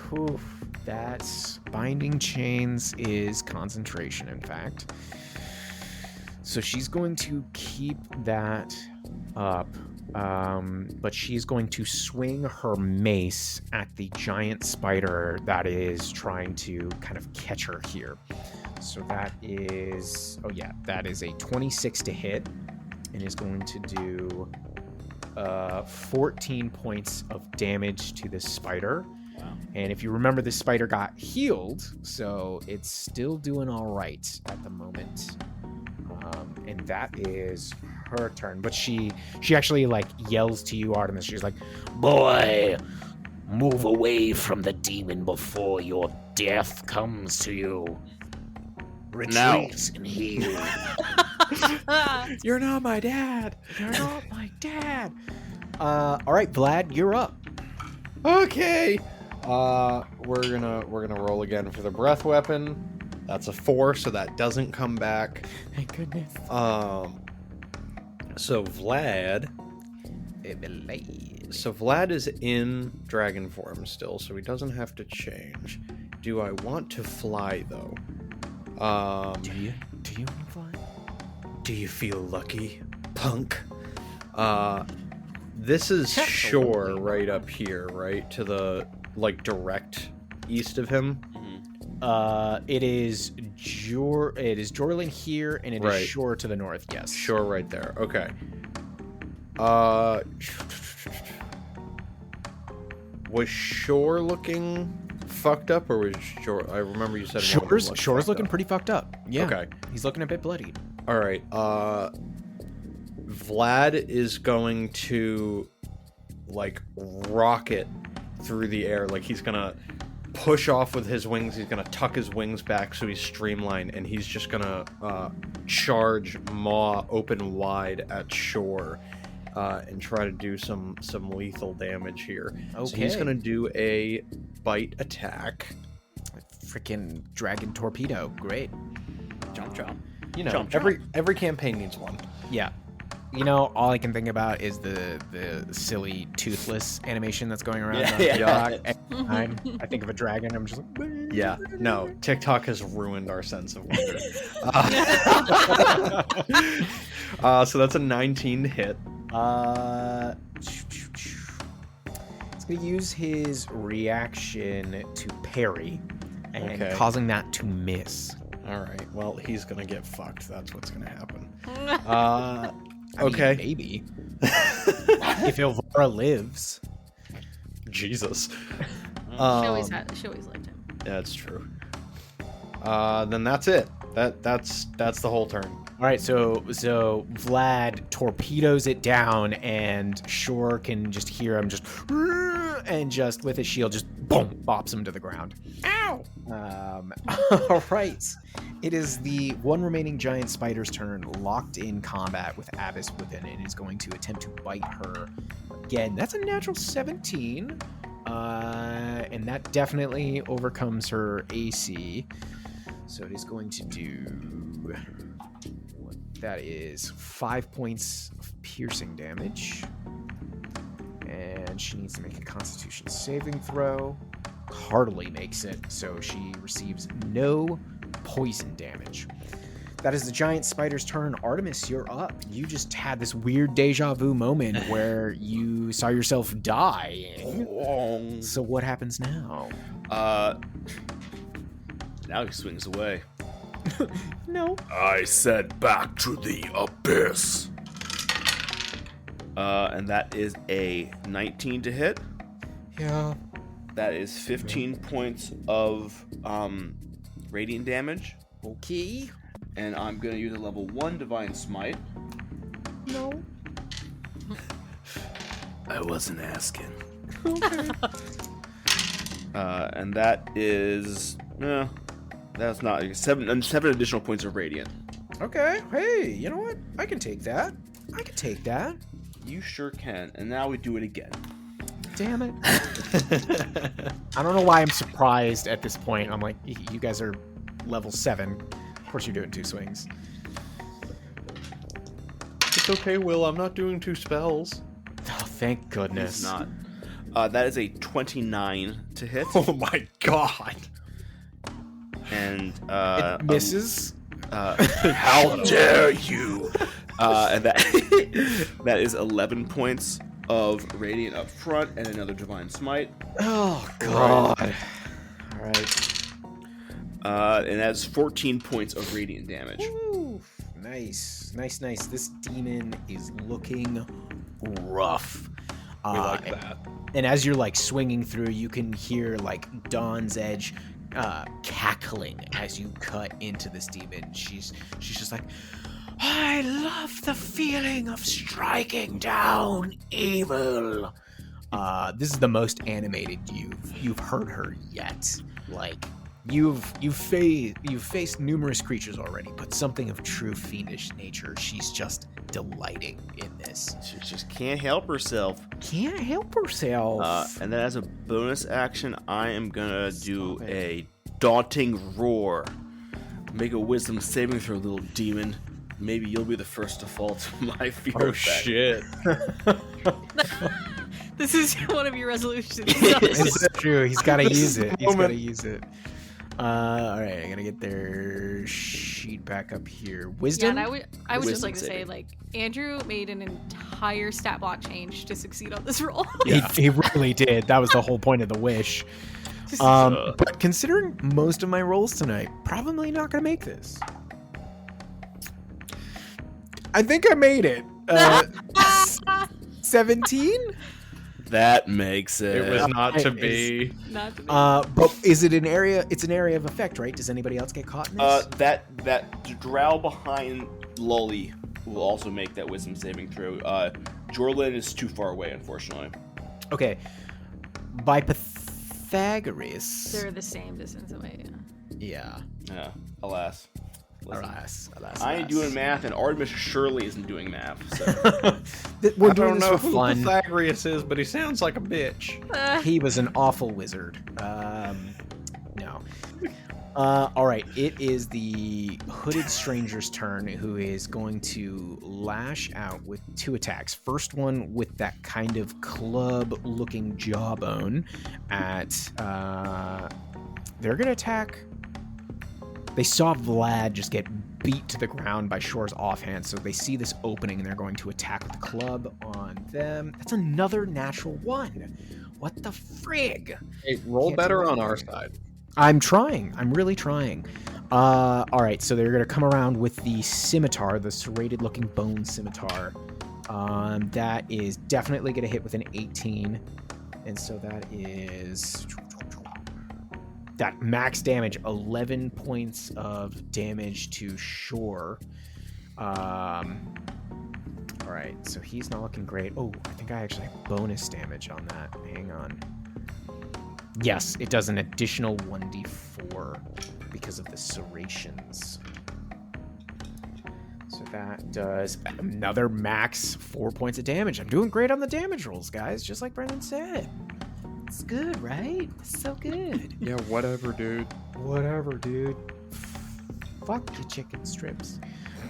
Whew. That's binding chains is concentration, in fact. So she's going to keep that up, but she's going to swing her mace at the giant spider that is trying to kind of catch her here. So that is, that is a 26 to hit, and is going to do 14 points of damage to this spider. Wow. And if you remember, this spider got healed, so it's still doing all right at the moment. And that is her turn. But she actually like yells to you, Artemis. She's like, Boy, move away from the demon before your death comes to you. Retreat and heal. "You're not my dad. You're not my dad." All right, Vlad, you're up. Okay. We're gonna roll again for the breath weapon. That's a 4, so that doesn't come back. Thank goodness. So Vlad is in dragon form still, so he doesn't have to change. Do I want to fly though? Do you want to fly? Do you feel lucky, punk? This is shore right up here, right? To the direct east of him. It is Jorlin here, and it is shore to the north. Yes, Shore right there. Okay. Was shore looking fucked up, or was shore? I remember you said Shore's looking pretty fucked up. Yeah. Okay. He's looking a bit bloodied. All right. Vlad is going to rocket through the air. Like he's gonna push off with his wings. He's gonna tuck his wings back so he's streamlined, and he's just gonna charge, maw open wide at shore, and try to do some lethal damage here. Okay. So he's gonna do a bite attack. Freaking dragon torpedo. Great. Jump, jump. You know, Jump. every campaign needs one. Yeah. You know, all I can think about is the silly toothless animation that's going around on TikTok. Every time I think of a dragon, I'm just like, Yeah, no, TikTok has ruined our sense of wonder. So that's a 19 hit. It's gonna use his reaction to parry, and Okay. causing that to miss. All right, well, he's gonna get fucked. That's what's gonna happen. I Okay. mean, maybe if Ilvara lives. Jesus. She always liked him. Yeah, it's true. Then that's it. That's the whole turn. All right, so Vlad torpedoes it down, and Shore can just hear him and just with his shield just boom bops him to the ground. Ow! All right, it is the one remaining giant spider's turn, locked in combat with Abyss within it, and is going to attempt to bite her again. That's a natural 17, and that definitely overcomes her AC. So it is going to do. That is 5 points of piercing damage. And she needs to make a Constitution saving throw. Hardly makes it, so she receives no poison damage. That is the giant spider's turn. Artemis, you're up. You just had this weird deja vu moment where you saw yourself dying. So what happens now? Now he swings away. No. I said back to the abyss. And that is a 19 to hit. Yeah. That is 15 points of radiant damage. Okay. And I'm going to use a level 1 Divine Smite. No. I wasn't asking. And that is... that's not... 7 additional points of radiant. Okay. Hey, you know what? I can take that. You sure can. And now we do it again. Damn it. I don't know why I'm surprised at this point. I'm like, you guys are level 7. Of course you're doing 2 swings. It's okay, Will. I'm not doing 2 spells. Oh, thank goodness. It's not. That is a 29 to hit. Oh my god. And It misses. How dare you? And that that is 11 points of radiant up front and another divine smite. Oh god. All right. And that's 14 points of radiant damage. Woo. Nice. This demon is looking rough. We like that. And as you're like swinging through, you can hear like Dawn's Edge cackling as you cut into this demon. She's just like, I love the feeling of striking down evil. This is the most animated you've heard her yet. Like you've faced numerous creatures already, but something of true fiendish nature. She's just delighting in this. She just can't help herself. Can't help herself. And then as a bonus action, I am gonna do a daunting roar. Make a wisdom saving throw, little demon. Maybe you'll be the first to fall to my fear Oh effect. shit. This is one of your resolutions. It's true. He's got to use it. All right, I gotta get their sheet back up here. Wisdom. Yeah, and I would just Wisdom like to say, saving. like, Andrew made an entire stat block change to succeed on this roll. Yeah. He really did. That was the whole point of the wish. But considering most of my rolls tonight, probably not gonna make this. I think I made it. 17? That makes it. It was not to It be. Not to be. But is it an area? It's an area of effect, right? Does anybody else get caught in this? That drow behind Lolly will also make that wisdom saving throw. Jorlin is too far away, unfortunately. Okay. By Pythagoras. They're the same distance away. Yeah. Yeah, alas. Listen, Alas. I ain't doing math, and Artemis surely isn't doing math. So We're I doing don't this know for who fun. Pythagoras is, but he sounds like a bitch. He was an awful wizard. No. All right. It is the hooded stranger's turn, who is going to lash out with 2 attacks. First one with that kind of club-looking jawbone at. They're gonna attack. They saw Vlad just get beat to the ground by Shore's offhand, so they see this opening and they're going to attack with the club on them. That's another natural 1. What the frig? Hey, roll Can't better do on it. our side. I'm trying. I'm really trying. All right, so they're going to come around with the scimitar, the serrated-looking bone scimitar. That is definitely going to hit with an 18. And so that is... That max damage, 11 points of damage to Shore. All right, so he's not looking great. Oh, I think I actually have bonus damage on that. Hang on. Yes, it does an additional 1d4 because of the serrations. So that does another max 4 points of damage. I'm doing great on the damage rolls, guys, just like Brendan said. It's good, right? It's so good. Yeah, whatever, dude. Whatever, dude. Fuck the chicken strips.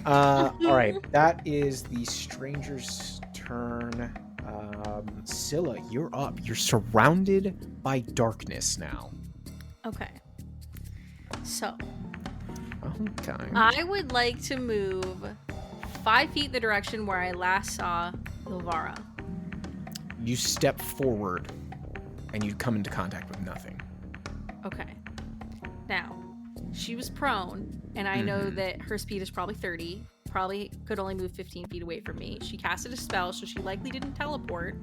All right, that is the stranger's turn. Scylla, you're up. You're surrounded by darkness now. Okay. So, Okay. I would like to move 5 feet in the direction where I last saw Ilvara. You step forward, and you come into contact with nothing. Okay. Now, she was prone, and I know that her speed is probably 30. Probably could only move 15 feet away from me. She casted a spell, so she likely didn't teleport.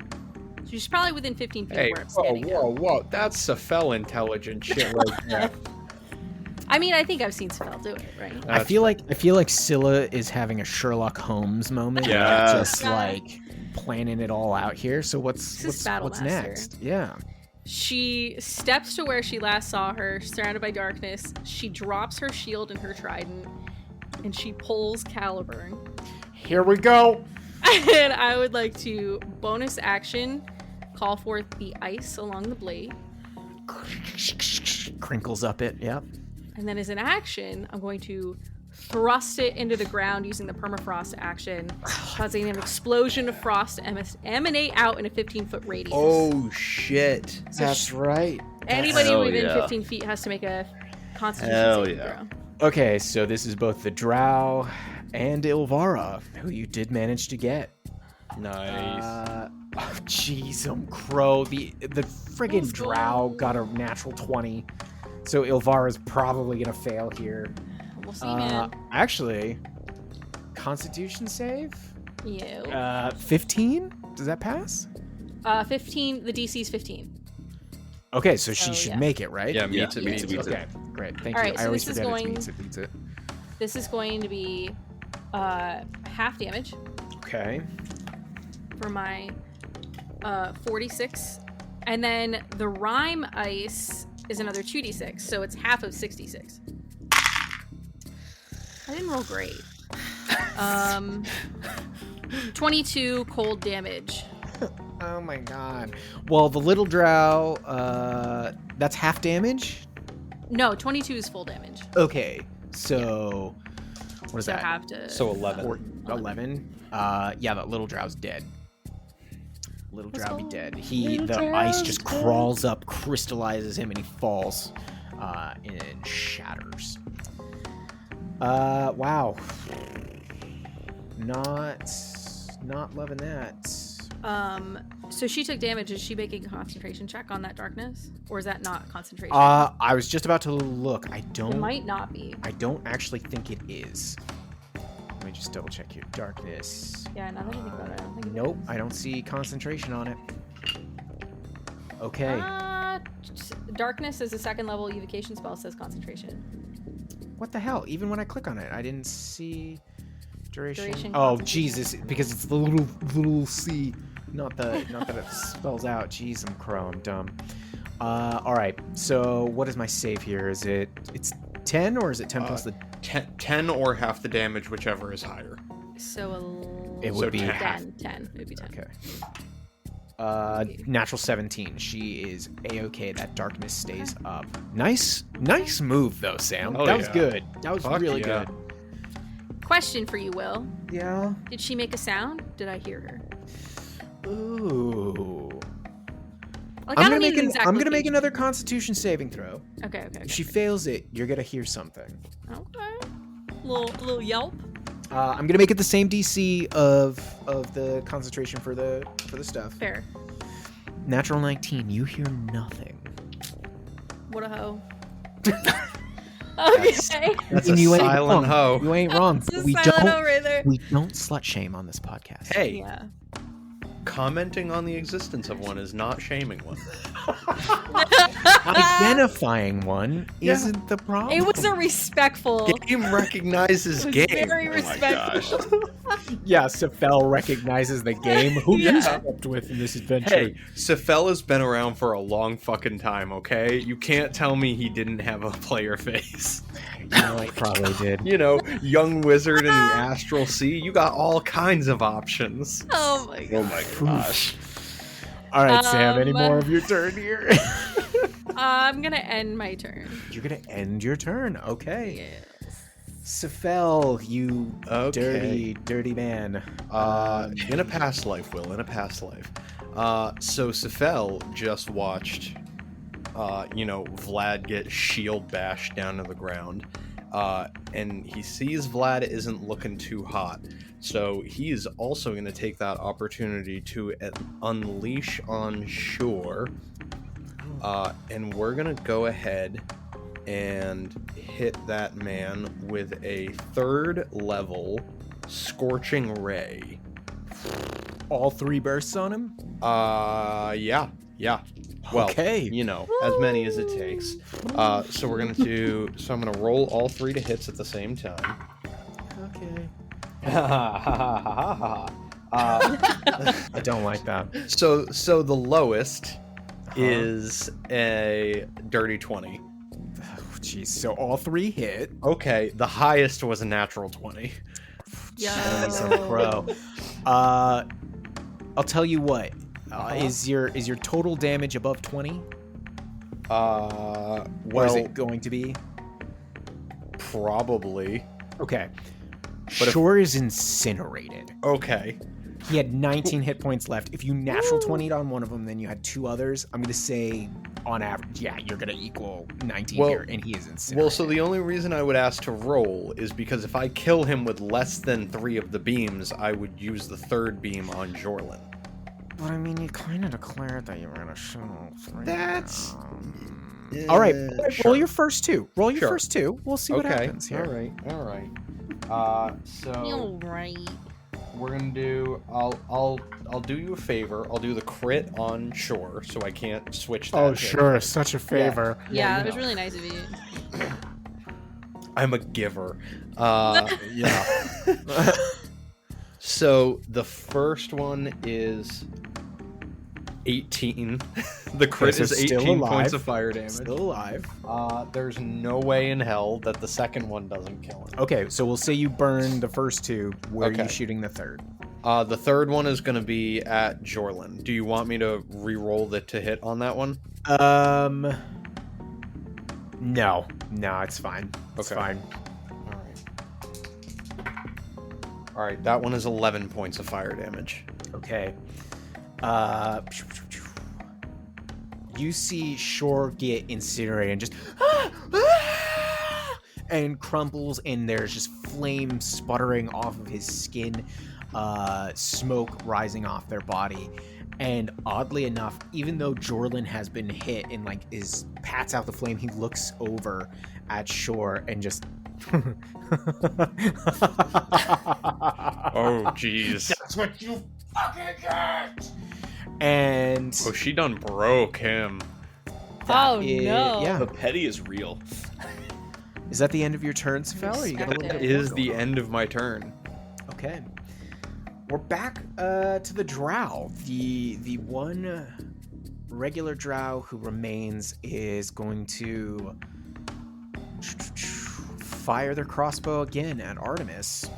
So she's probably within 15 feet of where I'm standing now. whoa. That's Sephel intelligent shit right there. I mean, I think I've seen Sephel do it, right? I feel like Scylla is having a Sherlock Holmes moment. Yes. Just like planning it all out here. So what's Battle Master. next? Yeah. She steps to where she last saw her, surrounded by darkness. She drops her shield and her trident, and she pulls Caliburn. Here we go. And I would like to bonus action call forth the ice along the blade. Crinkles up it. Yep. And then as an action, I'm going to thrust it into the ground using the permafrost action, causing an explosion of frost to emanate out in a 15-foot radius. Oh shit. That's right. Anybody Hell within yeah. 15 feet has to make a Constitution Hell saving yeah. throw. Okay, so this is both the drow and Ilvara, who you did manage to get. Nice. Jeez, crow. The friggin' Let's go. drow got a natural 20. So Ilvara's probably gonna fail here. We'll see, man. Actually, Constitution save? You. 15? Does that pass? 15. The DC is 15. Okay, so she So, should yeah. make it, right? Yeah, Yeah, beats it. Okay, great. Thank All you. right, I so always this is forget going- it beats it. This is going to be half damage Okay. for my 46. And then the rhyme ice is another 2d6, so it's half of 66. I didn't roll great. 22 cold damage. Oh my god. Well, the little drow, that's half damage? No, 22 is full damage. Okay, so what is So I that? have to. So 11. 11? Yeah, that little drow's dead. Little Let's drow be go. dead. Little The drow's ice just dead. crawls up, crystallizes him, and he falls and shatters. Wow. Not loving that. So she took damage. Is she making a concentration check on that darkness? Or is that not concentration? I was just about to look. It might not be. I don't actually think it is. Let me just double check here. Darkness. Yeah, now that I think about it, I don't think it Nope, is. I don't see concentration on it. Okay. Darkness is a second level evocation spell, says concentration. What the hell? Even when I click on it, I didn't see duration. Duration, Oh, concentration. Jesus, because it's the little C, not that it spells out. Jeez, I'm crow, I'm dumb. All right. So what is my save here? It's 10 or is it 10 plus the? 10 or half the damage, whichever is higher. So It would be 10. It would be 10. Okay. Natural 17. She is a-okay. That darkness stays up. Nice move though, Sam. Oh, that was yeah. good. That was Fuck really yeah. good. Question for you, Will. Yeah. Did she make a sound? Did I hear her? Ooh. Like, I don't need an exact I'm gonna make location. another Constitution saving throw. Okay. If she fails it, you're gonna hear something. Okay. Little yelp. I'm gonna make it the same DC of the concentration for the stuff. Fair. Natural 19. You hear nothing. What a hoe. Okay. That's And a you ain't silent wrong. hoe. You ain't wrong. It's a We silent don't. hoe right there. We don't slut shame on this podcast. Hey, Yeah. commenting on the existence of one is not shaming one. Identifying one Yeah. isn't the problem. It was a respectful. Game recognizes It was game. very Oh my respectful. Yeah, Sephel recognizes the game. Who Yeah. you stepped with in this adventure? Hey, Sephel has been around for a long fucking time, okay? You can't tell me he didn't have a player face. You know, he probably did. You know, young wizard in the astral sea, you got all kinds of options. Oh my god. Oh my gosh. All right, Sam. Any Um, more of your turn here? I'm gonna end my turn. You're gonna end your turn. Okay. Yes. Sephel, you Okay. dirty man. In a past life, Will, in a past life. So Sephel just watched, Vlad get shield bashed down to the ground. and he sees Vlad isn't looking too hot. So he is also going to take that opportunity to unleash on Shore. And we're going to go ahead and hit that man with a 3rd level Scorching Ray. All 3 bursts on him? Yeah. Well, okay. You know, as many as it takes. So we're going to so I'm going to roll all 3 to hits at the same time. Okay. I I don't like that. So the lowest is a dirty 20. Jeez, so all 3 hit. Okay, the highest was a natural 20. Jeez, I'm a pro. I'll tell you what. Is your total damage above 20? Or is it going to be? Probably. Okay. Shore is incinerated. Okay. He had 19 hit points left. If you natural 20'd on one of them, then you had 2 others. I'm going to say, on average, yeah, you're going to equal 19 here, and he is incinerated. Well, so the only reason I would ask to roll is because if I kill him with less than 3 of the beams, I would use the 3rd beam on Jorlin. But I mean, you kind of declared that you were going to shoot all 3. That's... all right, sure. roll your first 2. Roll your Sure. first 2. We'll see what happens here. All right. So Alright. we're gonna do. I'll do you a favor. I'll do the crit on Shore, so I can't switch that. Oh, hit. sure. Such a favor. Yeah, you it was know. really nice of you. I'm a giver. Yeah. So the first one is 18. The crit so is still 18 alive. points of fire damage. Still alive. There's no way in hell that the second one doesn't kill him. Okay, so we'll say you burn the first 2. Where are Okay. you shooting the 3rd? The third one is going to be at Jorlin. Do you want me to re-roll to hit on that one? No, it's fine. It's Okay. fine. All right, that one is 11 points of fire damage. Okay. You see Shore get incinerated and just and crumples, and there's just flame sputtering off of his skin, smoke rising off their body. And oddly enough, even though Jorlin has been hit and pats out the flame, he looks over at Shore and just Oh, jeez. That's what you fucking get! and Oh, she done broke him. Oh, is- no. Yeah. The petty is real. Is that the end of your turn, Sephel, or you got a little That bit more is the going on? end of my turn. Okay. We're back to the drow. The one regular drow who remains is going to fire their crossbow again at Artomis.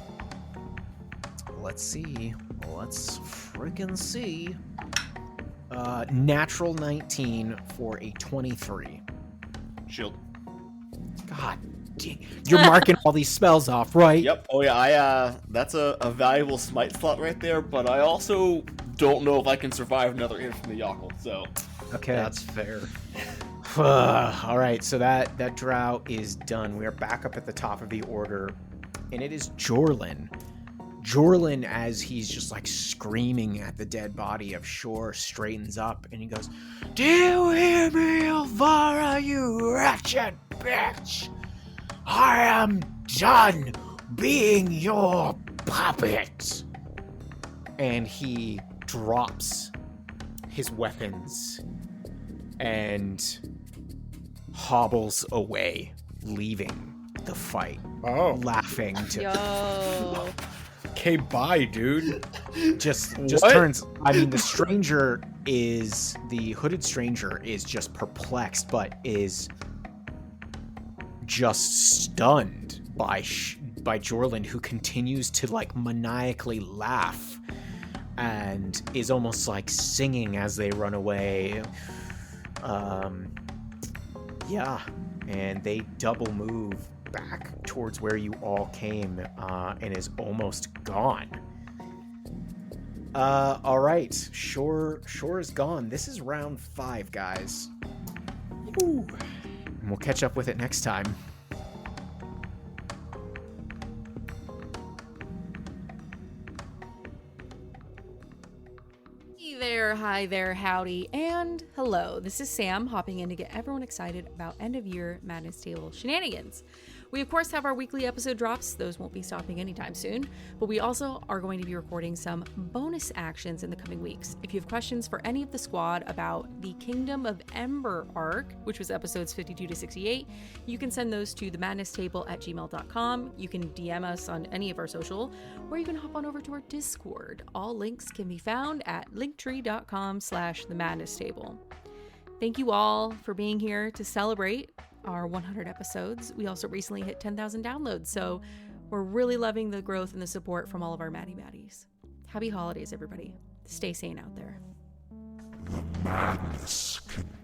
Let's see. Let's friggin' see. Natural 19 for a 23. Shield. God dang. You're marking all these spells off, right? Yep. Oh yeah. That's a valuable smite slot right there. But I also don't know if I can survive another hit from the Yokel. So Okay. That's fair. All right, so that drow is done. We are back up at the top of the order, and it is Jorlin. Jorlin, as he's just screaming at the dead body of Shore, straightens up and he goes, "Do you hear me, Ilvara, you wretched bitch? I am done being your puppet." And he drops his weapons and hobbles away, leaving the fight, Oh. laughing to Yo. Okay, bye, dude. just What? turns. I mean, the hooded stranger is just perplexed, but is just stunned by Jorlin, who continues to maniacally laugh and is almost singing as they run away. Yeah, and they double move back towards where you all came, and is almost gone. All right, Shore is gone. This is round 5, guys. Woo. And we'll catch up with it next time. hi there, howdy, and hello. This is Sam hopping in to get everyone excited about end of year Madness Table shenanigans. We, of course, have our weekly episode drops. Those won't be stopping anytime soon. But we also are going to be recording some bonus actions in the coming weeks. If you have questions for any of the squad about the Kingdom of Ember arc, which was episodes 52 to 68, you can send those to themadnesstable@gmail.com. You can DM us on any of our social, or you can hop on over to our Discord. All links can be found at linktree.com/themadnesstable. Thank you all for being here to celebrate our 100 episodes. We also recently hit 10,000 downloads, so we're really loving the growth and the support from all of our Maddie Baddies. Happy holidays, everybody. Stay sane out there. The madness continues.